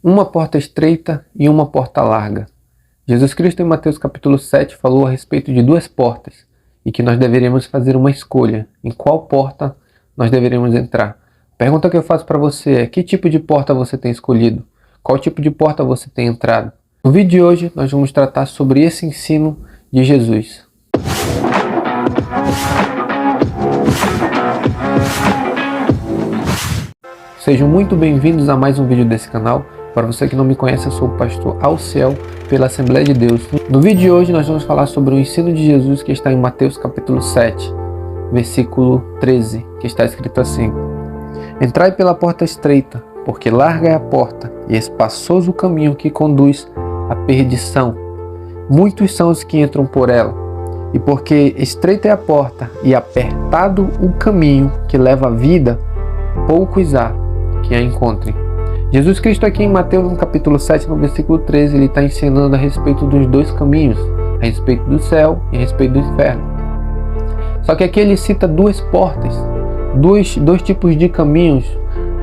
Uma porta estreita e uma porta larga. Jesus Cristo em Mateus capítulo 7 falou a respeito de duas portas e que nós deveríamos fazer uma escolha em qual porta nós deveríamos entrar. A pergunta que eu faço para você é: que tipo de porta você tem escolhido? Qual tipo de porta você tem entrado? No vídeo de hoje nós vamos tratar sobre esse ensino de Jesus. Sejam muito bem-vindos a mais um vídeo desse canal. Para você que não me conhece, eu sou o pastor Alciel, pela Assembleia de Deus. No vídeo de hoje nós vamos falar sobre o ensino de Jesus que está em Mateus capítulo 7, versículo 13, que está escrito assim: Entrai pela porta estreita, porque larga é a porta e espaçoso o caminho que conduz à perdição. Muitos são os que entram por ela. E porque estreita é a porta e apertado o caminho que leva à vida, poucos há que a encontrem. Jesus Cristo aqui em Mateus no capítulo 7, no versículo 13, ele está ensinando a respeito dos dois caminhos, a respeito do céu e a respeito do inferno. Só que aqui ele cita duas portas, dois tipos de caminhos,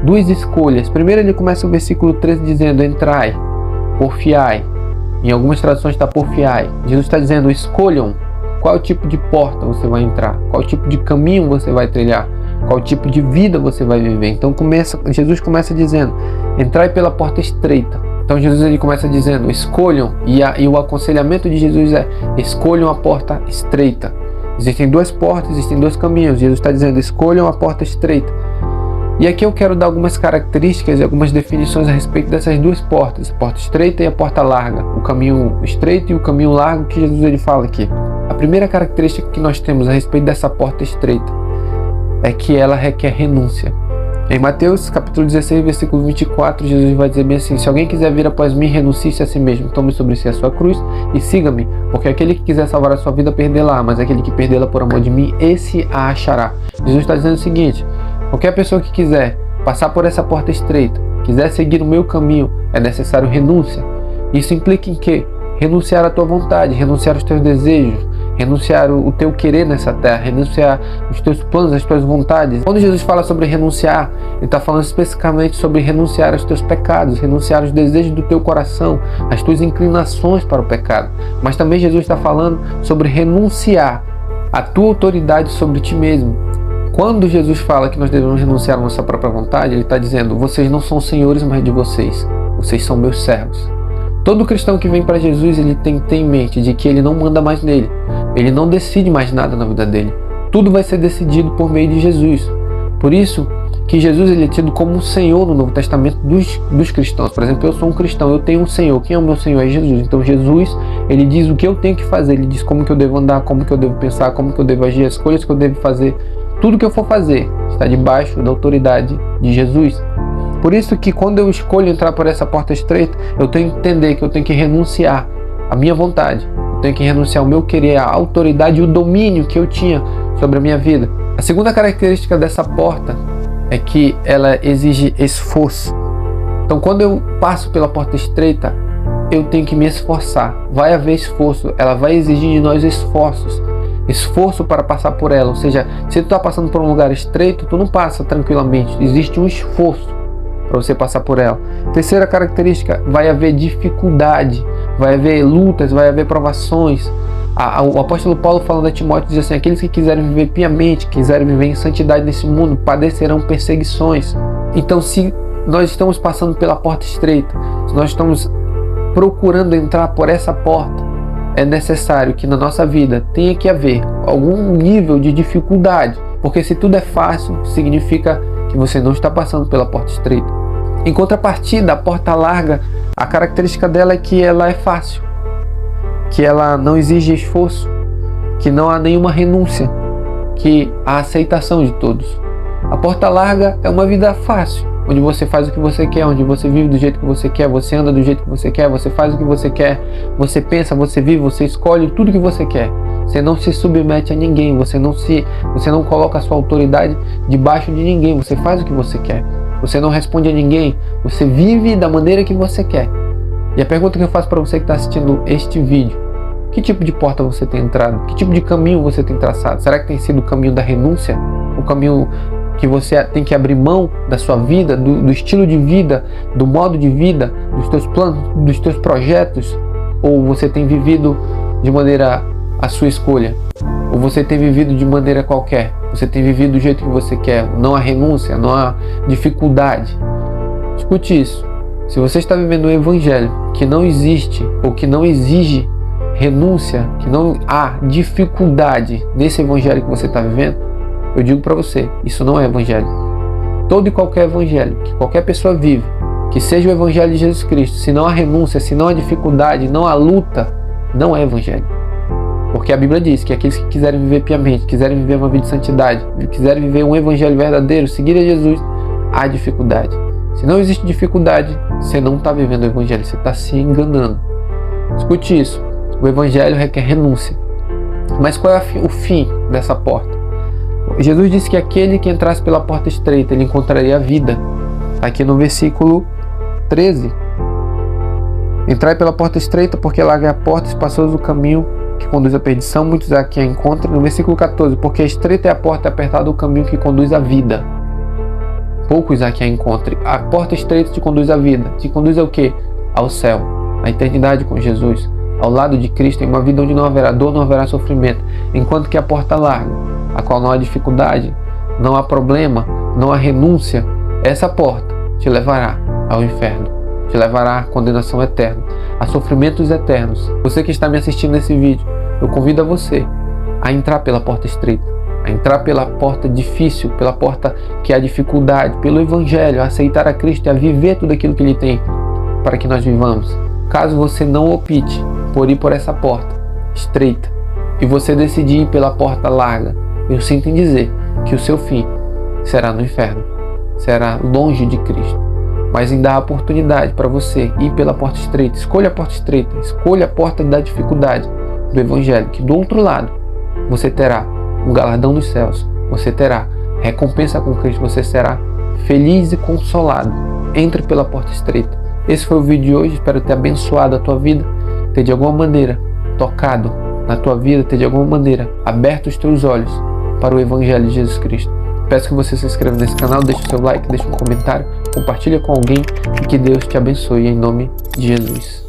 duas escolhas. Primeiro ele começa o versículo 13 dizendo: entrai, porfiai. Em algumas traduções está porfiai. Jesus está dizendo: escolham qual tipo de porta você vai entrar, qual tipo de caminho você vai trilhar, qual tipo de vida você vai viver. Então Jesus começa dizendo: entrai pela porta estreita. Então Jesus ele começa dizendo: escolham, e o aconselhamento de Jesus é: escolham a porta estreita. Existem duas portas, existem dois caminhos. Jesus está dizendo: escolham a porta estreita. E aqui eu quero dar algumas características e algumas definições a respeito dessas duas portas, a porta estreita e a porta larga, o caminho estreito e o caminho largo que Jesus ele fala aqui. A primeira característica que nós temos a respeito dessa porta estreita é que ela requer renúncia. Em Mateus capítulo 16, versículo 24, Jesus vai dizer bem assim: se alguém quiser vir após mim, renuncie-se a si mesmo, tome sobre si a sua cruz e siga-me, porque aquele que quiser salvar a sua vida, perdê-la, mas aquele que perdê-la por amor de mim, esse a achará. Jesus está dizendo o seguinte: qualquer pessoa que quiser passar por essa porta estreita, quiser seguir o meu caminho, é necessário renúncia. Isso implica em quê? Renunciar à tua vontade, renunciar aos teus desejos, renunciar o teu querer nessa terra, renunciar os teus planos, as tuas vontades. Quando Jesus fala sobre renunciar, ele está falando especificamente sobre renunciar aos teus pecados, renunciar aos desejos do teu coração, as tuas inclinações para o pecado. Mas também Jesus está falando sobre renunciar à tua autoridade sobre ti mesmo. Quando Jesus fala que nós devemos renunciar à nossa própria vontade, ele está dizendo: vocês não são senhores mais de vocês, vocês são meus servos. Todo cristão que vem para Jesus, ele tem que ter em mente de que ele não manda mais nele. Ele não decide mais nada na vida dele. Tudo vai ser decidido por meio de Jesus. Por isso que Jesus ele é tido como um Senhor no Novo Testamento dos cristãos. Por exemplo, eu sou um cristão, eu tenho um Senhor. Quem é o meu Senhor? É Jesus. Então Jesus, ele diz o que eu tenho que fazer. Ele diz como que eu devo andar, como que eu devo pensar, como que eu devo agir, as escolhas que eu devo fazer. Tudo que eu for fazer está debaixo da autoridade de Jesus. Por isso que quando eu escolho entrar por essa porta estreita, eu tenho que entender que eu tenho que renunciar à minha vontade. Eu tenho que renunciar ao meu querer, à autoridade e o domínio que eu tinha sobre a minha vida. A segunda característica dessa porta é que ela exige esforço. Então quando eu passo pela porta estreita, eu tenho que me esforçar. Vai haver esforço, ela vai exigir de nós esforços. Esforço para passar por ela. Ou seja, se tu está passando por um lugar estreito, tu não passa tranquilamente. Existe um esforço para você passar por ela. Terceira característica: vai haver dificuldade, vai haver lutas, vai haver provações. O apóstolo Paulo, falando a Timóteo, diz assim: aqueles que quiserem viver piamente, quiserem viver em santidade nesse mundo, padecerão perseguições. Então, se nós estamos passando pela porta estreita, se nós estamos procurando entrar por essa porta, é necessário que na nossa vida tenha que haver algum nível de dificuldade, porque se tudo é fácil, significa que você não está passando pela porta estreita. Em contrapartida, a porta larga, a característica dela é que ela é fácil, que ela não exige esforço, que não há nenhuma renúncia, que há aceitação de todos. A porta larga é uma vida fácil, onde você faz o que você quer, onde você vive do jeito que você quer, você anda do jeito que você quer, você faz o que você quer, você pensa, você vive, você escolhe tudo que você quer. Você não se submete a ninguém, você não coloca a sua autoridade debaixo de ninguém, você faz o que você quer. Você não responde a ninguém, você vive da maneira que você quer. E a pergunta que eu faço para você que está assistindo este vídeo: que tipo de porta você tem entrado? Que tipo de caminho você tem traçado? Será que tem sido o caminho da renúncia? O caminho que você tem que abrir mão da sua vida, do estilo de vida, do modo de vida, dos teus planos, dos teus projetos? Ou você tem vivido de maneira a sua escolha? Ou você tem vivido de maneira qualquer? Você tem vivido do jeito que você quer? Não há renúncia, não há dificuldade. Escute isso. Se você está vivendo um evangelho que não existe ou que não exige renúncia, que não há dificuldade nesse evangelho que você está vivendo, eu digo para você, isso não é evangelho. Todo e qualquer evangelho que qualquer pessoa vive, que seja o evangelho de Jesus Cristo, se não há renúncia, se não há dificuldade, não há luta, não é evangelho. Porque a Bíblia diz que aqueles que quiserem viver piamente, quiserem viver uma vida de santidade, quiserem viver um evangelho verdadeiro, seguir a Jesus, há dificuldade. Se não existe dificuldade, você não está vivendo o evangelho, você está se enganando. Escute isso, o evangelho requer renúncia. Mas qual é o fim dessa porta? Jesus disse que aquele que entrasse pela porta estreita, ele encontraria a vida. Aqui no versículo 13. Entrai pela porta estreita, porque larga é a porta, espaçoso o caminho que conduz à perdição, muitos há que a encontram. No versículo 14, porque estreita é a porta, apertado o caminho que conduz à vida. Poucos há que a encontrem. A porta estreita te conduz à vida. Te conduz ao quê? Ao céu, à eternidade com Jesus, ao lado de Cristo, em uma vida onde não haverá dor, não haverá sofrimento. Enquanto que a porta larga, a qual não há dificuldade, não há problema, não há renúncia, essa porta te levará ao inferno, te levará à condenação eterna, a sofrimentos eternos. Você que está me assistindo nesse vídeo, eu convido a você a entrar pela porta estreita, a entrar pela porta difícil, pela porta que há dificuldade, pelo evangelho, a aceitar a Cristo e a viver tudo aquilo que Ele tem para que nós vivamos. Caso você não opte por ir por essa porta estreita e você decidir ir pela porta larga, eu sinto em dizer que o seu fim será no inferno, será longe de Cristo. Mas ainda há oportunidade para você ir pela porta estreita. Escolha a porta estreita, escolha a porta da dificuldade do evangelho, que do outro lado você terá um galardão dos céus, você terá recompensa com Cristo, você será feliz e consolado. Entre pela porta estreita. Esse foi o vídeo de hoje, espero ter abençoado a tua vida, ter de alguma maneira tocado na tua vida, ter de alguma maneira aberto os teus olhos para o evangelho de Jesus Cristo. Peço que você se inscreva nesse canal, deixe o seu like, deixe um comentário, compartilhe com alguém e que Deus te abençoe em nome de Jesus.